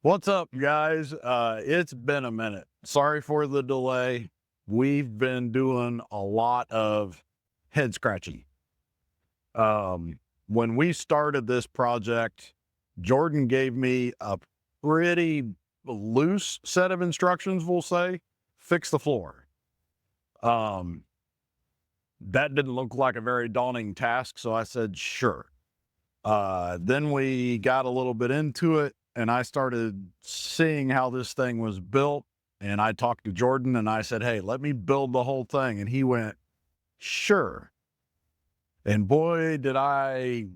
What's up, guys? It's been a minute. Sorry for the delay. We've been doing a lot of head scratching. When we started this project, Jordan gave me a pretty loose set of instructions, we'll say. Fix the floor. Um, that didn't look like a very daunting task, so I said, sure. Then we got a little bit into it and I started seeing how this thing was built. And I talked to Jordan and I said, hey, let me build the whole thing. And he went, sure. And boy, did I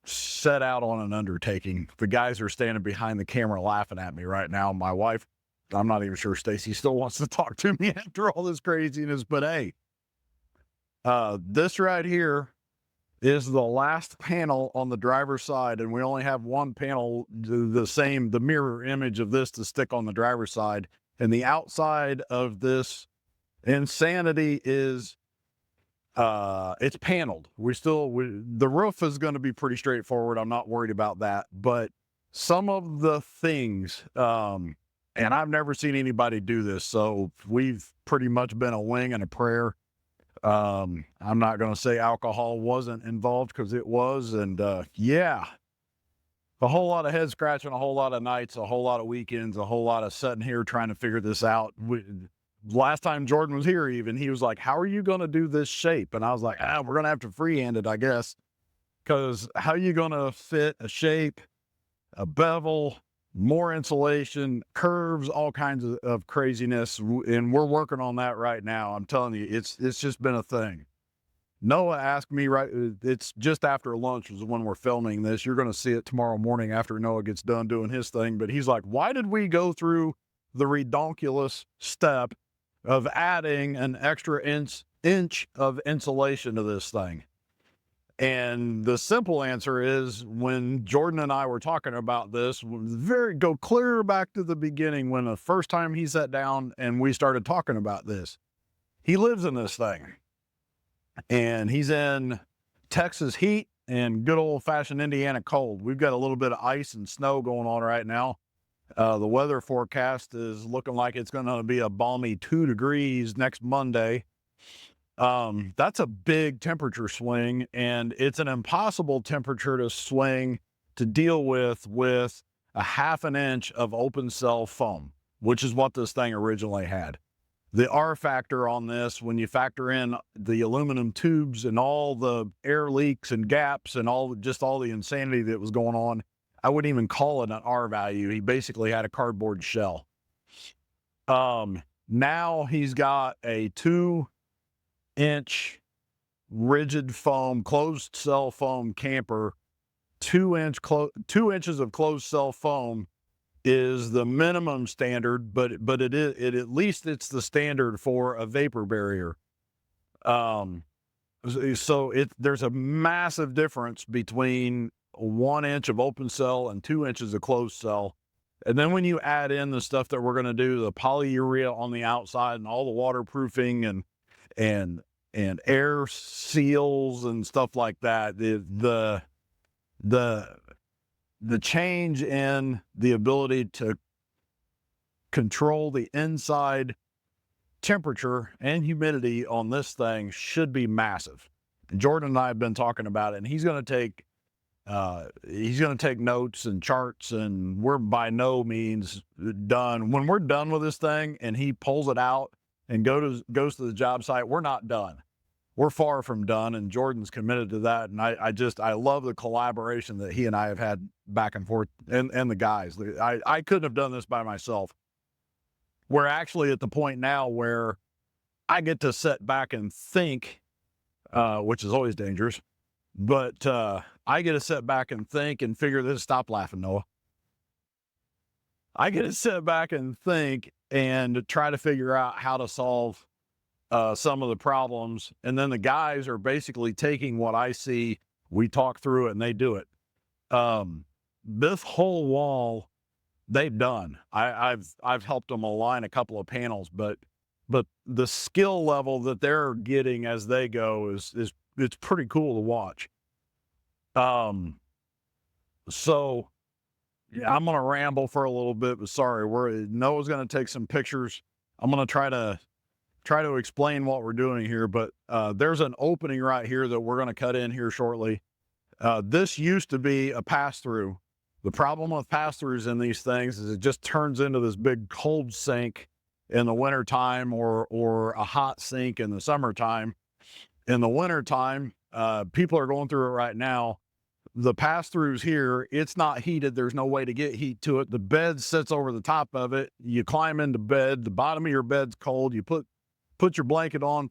set out on an undertaking. The guys are standing behind the camera laughing at me right now. My wife, I'm not even sure Stacy still wants to talk to me after all this craziness, but hey, this right here is the last panel on the driver's side, and we only have one panel, the mirror image of this to stick on the driver's side. And the outside of this insanity is, it's paneled. The roof is going to be pretty straightforward. I'm not worried about that, but some of the things, and I've never seen anybody do this, so we've pretty much been a wing and a prayer. I'm not going to say alcohol wasn't involved because it was. And, yeah, a whole lot of head scratching, a whole lot of nights, a whole lot of weekends, a whole lot of sitting here trying to figure this out. Last time Jordan was here, even he was like, how are you going to do this shape? And I was like, we're going to have to freehand it, I guess. Cause how are you going to fit a shape, a bevel, more insulation, curves, all kinds of craziness. And we're working on that right now. I'm telling you, it's just been a thing. Noah asked me, right, it's just after lunch is when we're filming this. You're going to see it tomorrow morning after Noah gets done doing his thing. But he's like, why did we go through the redonkulous step of adding an extra inch of insulation to this thing? And the simple answer is, when Jordan and I were talking about this, go clear back to the beginning, when the first time he sat down and we started talking about this. He lives in this thing and he's in Texas heat and good old fashioned Indiana cold. We've got a little bit of ice and snow going on right now. The weather forecast is looking like it's going to be a balmy 2 degrees next Monday. That's a big temperature swing, and it's an impossible temperature to swing to deal with a 1/2 inch of open cell foam, which is what this thing originally had. The R factor on this, when you factor in the aluminum tubes and all the air leaks and gaps and all the insanity that was going on, I wouldn't even call it an R value. He basically had a cardboard shell. Now he's got a 2-inch rigid foam, closed cell foam camper. 2 inches of closed cell foam is the minimum standard, but at least it's the standard for a vapor barrier. So there's a massive difference between 1 inch of open cell and 2 inches of closed cell. And then when you add in the stuff that we're going to do, the polyurea on the outside and all the waterproofing and air seals and stuff like that, the change in the ability to control the inside temperature and humidity on this thing should be massive. And Jordan and I have been talking about it, and he's going to take notes and charts, and we're by no means done. When we're done with this thing and he pulls it out and goes to the job site, we're not done. We're far from done, and Jordan's committed to that. And I love the collaboration that he and I have had back and forth, and the guys. I couldn't have done this by myself. We're actually at the point now where I get to sit back and think, which is always dangerous, but I get to sit back and think and figure this. Stop laughing, Noah. I get to sit back and think and try to figure out how to solve some of the problems. And then the guys are basically taking what I see, we talk through it, and they do it. This whole wall, they've done. I've helped them align a couple of panels, but the skill level that they're getting as they go is it's pretty cool to watch. So Yeah, I'm gonna ramble for a little bit, but sorry, Noah's gonna take some pictures. I'm gonna try to explain what we're doing here, but there's an opening right here that we're gonna cut in here shortly. This used to be a pass through. The problem with pass throughs in these things is it just turns into this big cold sink in the wintertime or a hot sink in the summertime. In the wintertime, people are going through it right now. The pass throughs here, it's not heated. There's no way to get heat to it. The bed sits over the top of it. You climb into bed. The bottom of your bed's cold. You put your blanket on,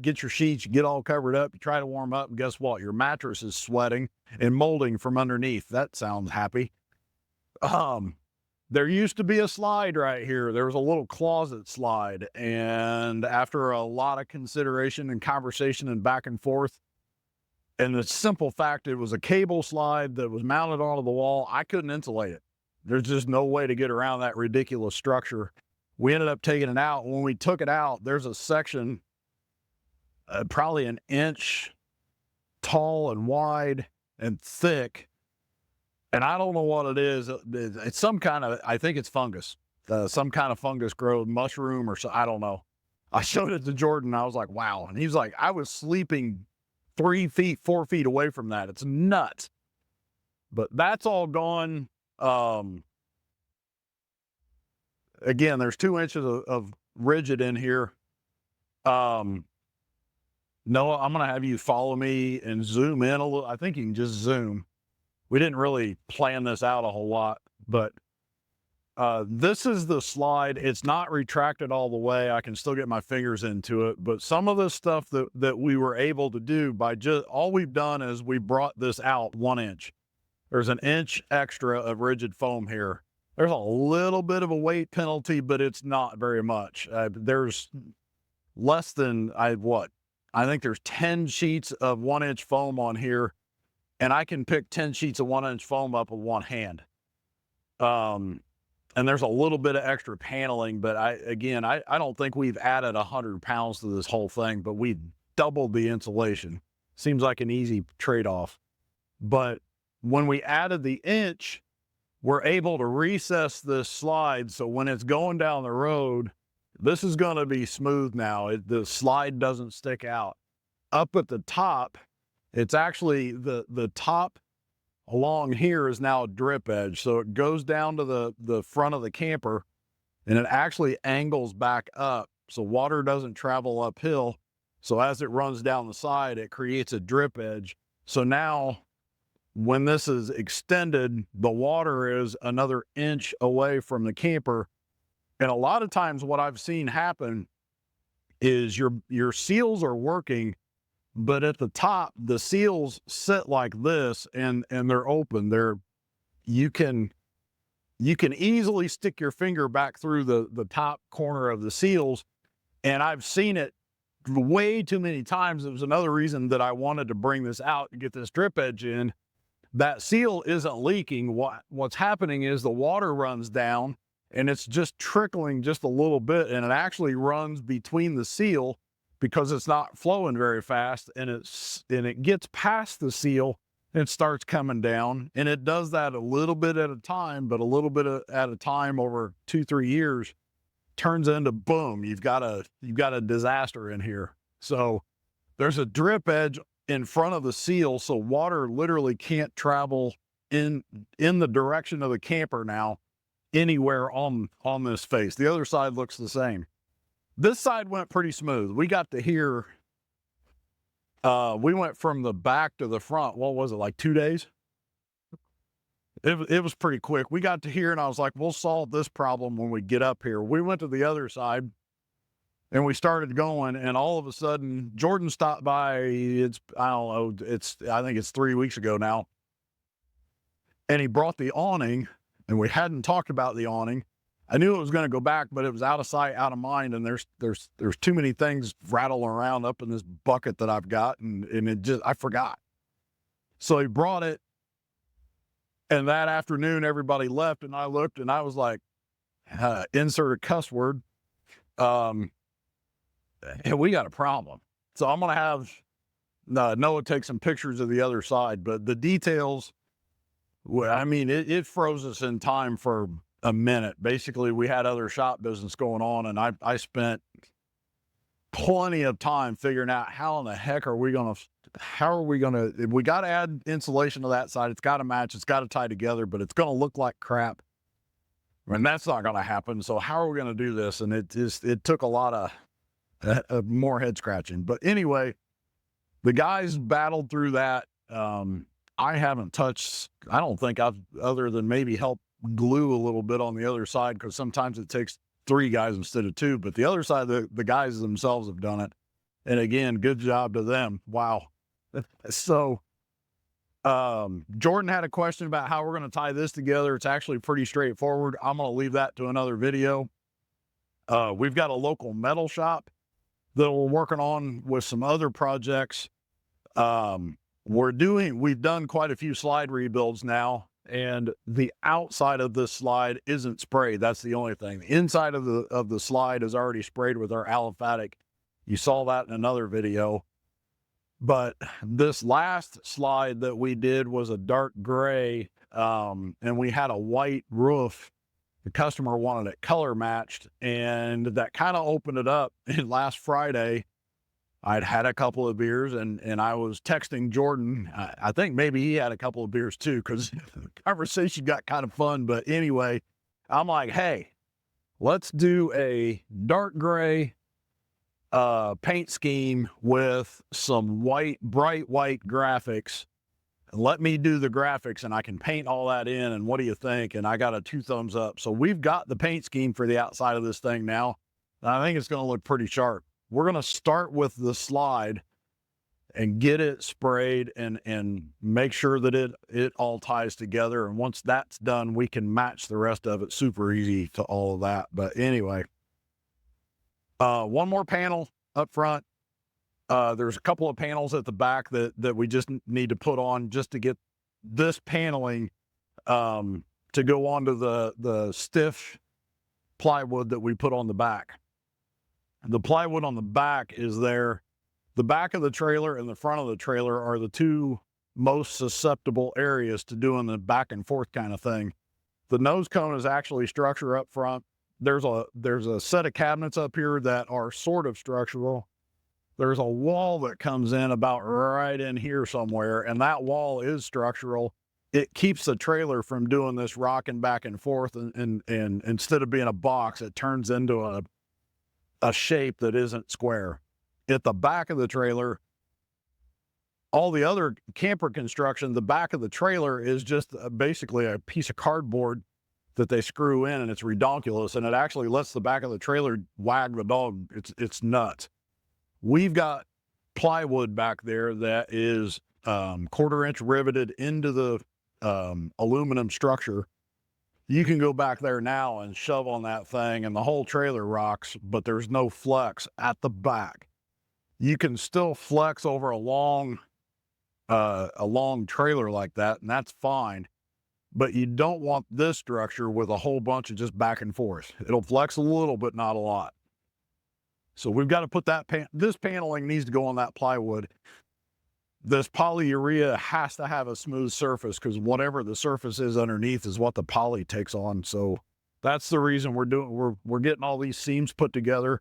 get your sheets, you get all covered up, you try to warm up, and guess what? Your mattress is sweating and molding from underneath. That sounds happy. There used to be a slide right here. There was a little closet slide, and after a lot of consideration and conversation and back and forth, and the simple fact it was a cable slide that was mounted onto the wall, I couldn't insulate it. There's just no way to get around that ridiculous structure. We ended up taking it out. When we took it out, there's a section probably an inch tall and wide and thick. And I don't know what it is. It's some kind of, I think it's fungus. Some kind of fungus growth, mushroom or so, I don't know. I showed it to Jordan. I was like, wow. And he's like, I was sleeping 3 feet, 4 feet away from that. It's nuts. But that's all gone. Again, there's 2 inches of rigid in here. Noah, I'm going to have you follow me and zoom in a little. I think you can just zoom. We didn't really plan this out a whole lot, but this is the slide. It's not retracted all the way. I can still get my fingers into it, but some of the stuff that we were able to do by just, all we've done is we brought this out 1 inch. There's an inch extra of rigid foam here. There's a little bit of a weight penalty, but it's not very much. There's less than, I think there's 10 sheets of 1 inch foam on here, and I can pick 10 sheets of 1 inch foam up with one hand. And there's a little bit of extra paneling, but I don't think we've added 100 pounds to this whole thing, but we doubled the insulation. Seems like an easy trade-off. But when we added the inch, we're able to recess this slide. So when it's going down the road, this is going to be smooth now. The slide doesn't stick out. Up at the top, it's actually the top along here is now a drip edge. So it goes down to the front of the camper and it actually angles back up. So water doesn't travel uphill. So as it runs down the side, it creates a drip edge. So now when this is extended, the water is another inch away from the camper. And a lot of times what I've seen happen is your seals are working, but at the top, the seals sit like this and they're open. You can easily stick your finger back through the top corner of the seals. And I've seen it way too many times. It was another reason that I wanted to bring this out and get this drip edge in. That seal isn't leaking. What's happening is the water runs down and it's just trickling just a little bit, and it actually runs between the seal because it's not flowing very fast, and it gets past the seal and starts coming down. And it does that a little bit at a time, but a little bit at a time over 2-3 years turns into boom, you've got a disaster in here. So there's a drip edge in front of the seal, so water literally can't travel in the direction of the camper now anywhere on this face. The other side looks the same. This side went pretty smooth. We got to here, we went from the back to the front, what was it, like 2 days? It was pretty quick. We got to here and I was like, we'll solve this problem when we get up here. We went to the other side and we started going, and all of a sudden Jordan stopped by. I think it's 3 weeks ago now. And he brought the awning, and we hadn't talked about the awning. I knew it was going to go back, but it was out of sight, out of mind. And there's too many things rattling around up in this bucket that I've got. And I forgot. So he brought it. And that afternoon, everybody left, and I looked and I was like, insert a cuss word. And we got a problem. So I'm going to have Noah take some pictures of the other side, but the details Well, I mean, it froze us in time for a minute. Basically, we had other shop business going on, and I spent plenty of time figuring out how in the heck are we gonna, we got to add insulation to that side. It's got to match. It's got to tie together, but it's gonna look like crap, and that's not gonna happen. So how are we gonna do this? And it took a lot of more head scratching. But anyway, the guys battled through that. I haven't touched, I don't think I've, other than maybe help glue a little bit on the other side, because sometimes it takes 3 guys instead of 2, but the other side, the guys themselves have done it. And again, good job to them. Wow. So, Jordan had a question about how we're going to tie this together. It's actually pretty straightforward. I'm going to leave that to another video. We've got a local metal shop that we're working on with some other projects. We've done quite a few slide rebuilds now, and the outside of this slide isn't sprayed. That's the only thing. The inside of the slide is already sprayed with our aliphatic. You saw that in another video. But this last slide that we did was a dark gray, and we had a white roof. The customer wanted it color matched, and that kind of opened it up. And last Friday, I'd had a couple of beers, and I was texting Jordan. I think maybe he had a couple of beers too, because the conversation got kind of fun. But anyway, I'm like, hey, let's do a dark gray paint scheme with some bright white graphics. Let me do the graphics and I can paint all that in. And what do you think? And I got a 2 thumbs up. So we've got the paint scheme for the outside of this thing now. I think it's going to look pretty sharp. We're going to start with the slide and get it sprayed and make sure that it all ties together. And once that's done, we can match the rest of it super easy to all of that. But anyway, one more panel up front. There's a couple of panels at the back that we just need to put on just to get this paneling to go onto the stiff plywood that we put on the back. The plywood on the back is there. The back of the trailer and the front of the trailer are the 2 most susceptible areas to doing the back and forth kind of thing. The nose cone is actually structure up front. There's a set of cabinets up here that are sort of structural. There's a wall that comes in about right in here somewhere, and that wall is structural. It keeps the trailer from doing this rocking back and forth, and instead of being a box, it turns into a shape that isn't square. At the back of the trailer, all the other camper construction, the back of the trailer is just basically a piece of cardboard that they screw in, and it's redonkulous, and it actually lets the back of the trailer wag the dog. It's nuts. We've got plywood back there that is 1/4 inch riveted into the aluminum structure. You can go back there now and shove on that thing and the whole trailer rocks, but there's no flex at the back. You can still flex over a long trailer like that, and that's fine. But you don't want this structure with a whole bunch of just back and forth. It'll flex a little, but not a lot. So we've got to put this paneling needs to go on that plywood. This polyurea has to have a smooth surface, because whatever the surface is underneath is what the poly takes on. So that's the reason we're getting all these seams put together.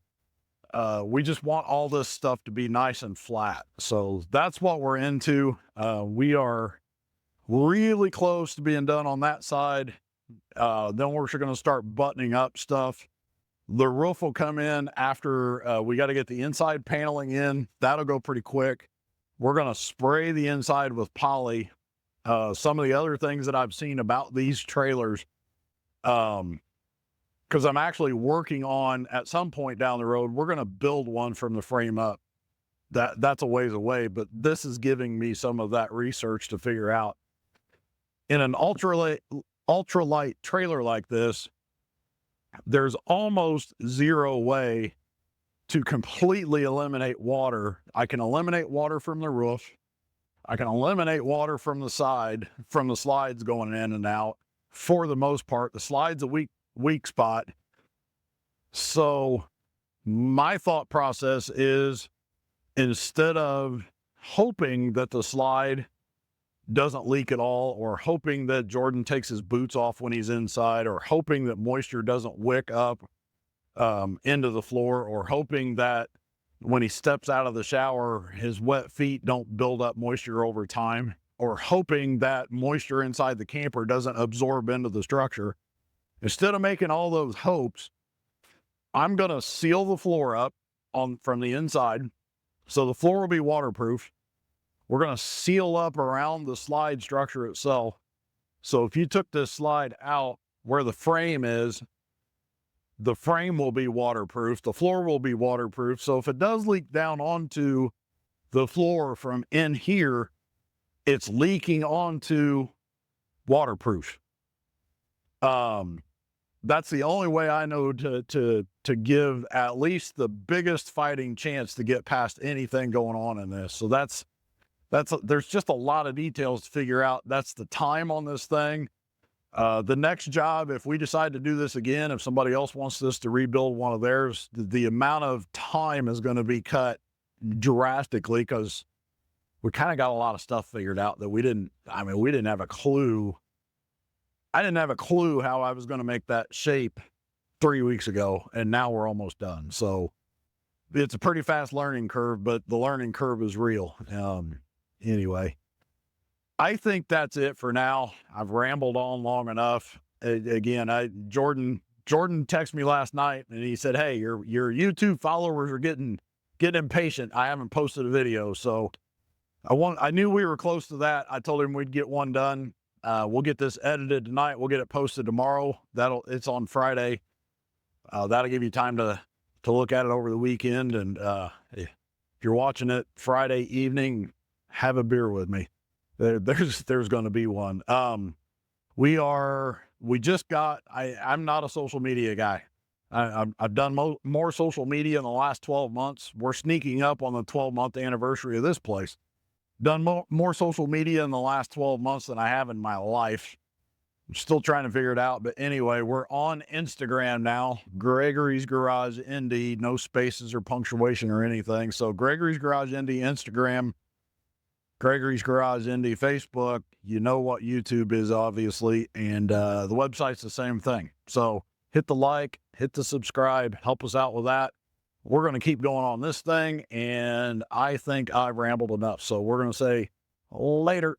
We just want all this stuff to be nice and flat. So that's what we're into. We are really close to being done on that side. Then we're going to start buttoning up stuff. The roof will come in after we got to get the inside paneling in. That'll go pretty quick. We're going to spray the inside with poly. Some of the other things that I've seen about these trailers, because I'm actually working on, at some point down the road, we're going to build one from the frame up. That's a ways away, but this is giving me some of that research to figure out. In an ultralight trailer like this, there's almost zero way to completely eliminate water. I can eliminate water from the roof. I can eliminate water from the side, from the slides going in and out. For the most part, the slide's a weak spot. So my thought process is, instead of hoping that the slide doesn't leak at all, or hoping that Jordan takes his boots off when he's inside, or hoping that moisture doesn't wick up into the floor, or hoping that when he steps out of the shower, his wet feet don't build up moisture over time, or hoping that moisture inside the camper doesn't absorb into the structure. Instead of making all those hopes, I'm going to seal the floor up from the inside. So the floor will be waterproof. We're going to seal up around the slide structure itself. So if you took this slide out where the frame is, the frame will be waterproof. The floor will be waterproof. So if it does leak down onto the floor from in here, it's leaking onto waterproof. That's the only way I know to give at least the biggest fighting chance to get past anything going on in this. So there's just a lot of details to figure out. That's the time on this thing. The next job, if we decide to do this again, if somebody else wants this to rebuild one of theirs, the amount of time is going to be cut drastically, because we kind of got a lot of stuff figured out that we didn't have a clue. I didn't have a clue how I was going to make that shape 3 weeks ago, and now we're almost done. So it's a pretty fast learning curve, but the learning curve is real. Anyway, I think that's it for now. I've rambled on long enough. Again, Jordan texted me last night and he said, "Hey, your YouTube followers are getting impatient. I haven't posted a video." So I knew we were close to that. I told him we'd get one done. We'll get this edited tonight. We'll get it posted tomorrow. It's on Friday. That'll give you time to look at it over the weekend. And if you're watching it Friday evening, have a beer with me. There's going to be one. I'm not a social media guy. I've done more social media in the last 12 months. We're sneaking up on the 12-month anniversary of this place. Done more social media in the last 12 months than I have in my life. I'm still trying to figure it out. But anyway, we're on Instagram now. Gregory's Garage Indy, no spaces or punctuation or anything. So Gregory's Garage Indy Instagram, Gregory's Garage Indy Facebook. You know what YouTube is, obviously. And the website's the same thing. So hit the like, hit the subscribe, help us out with that. We're going to keep going on this thing, and I think I've rambled enough. So we're going to say later.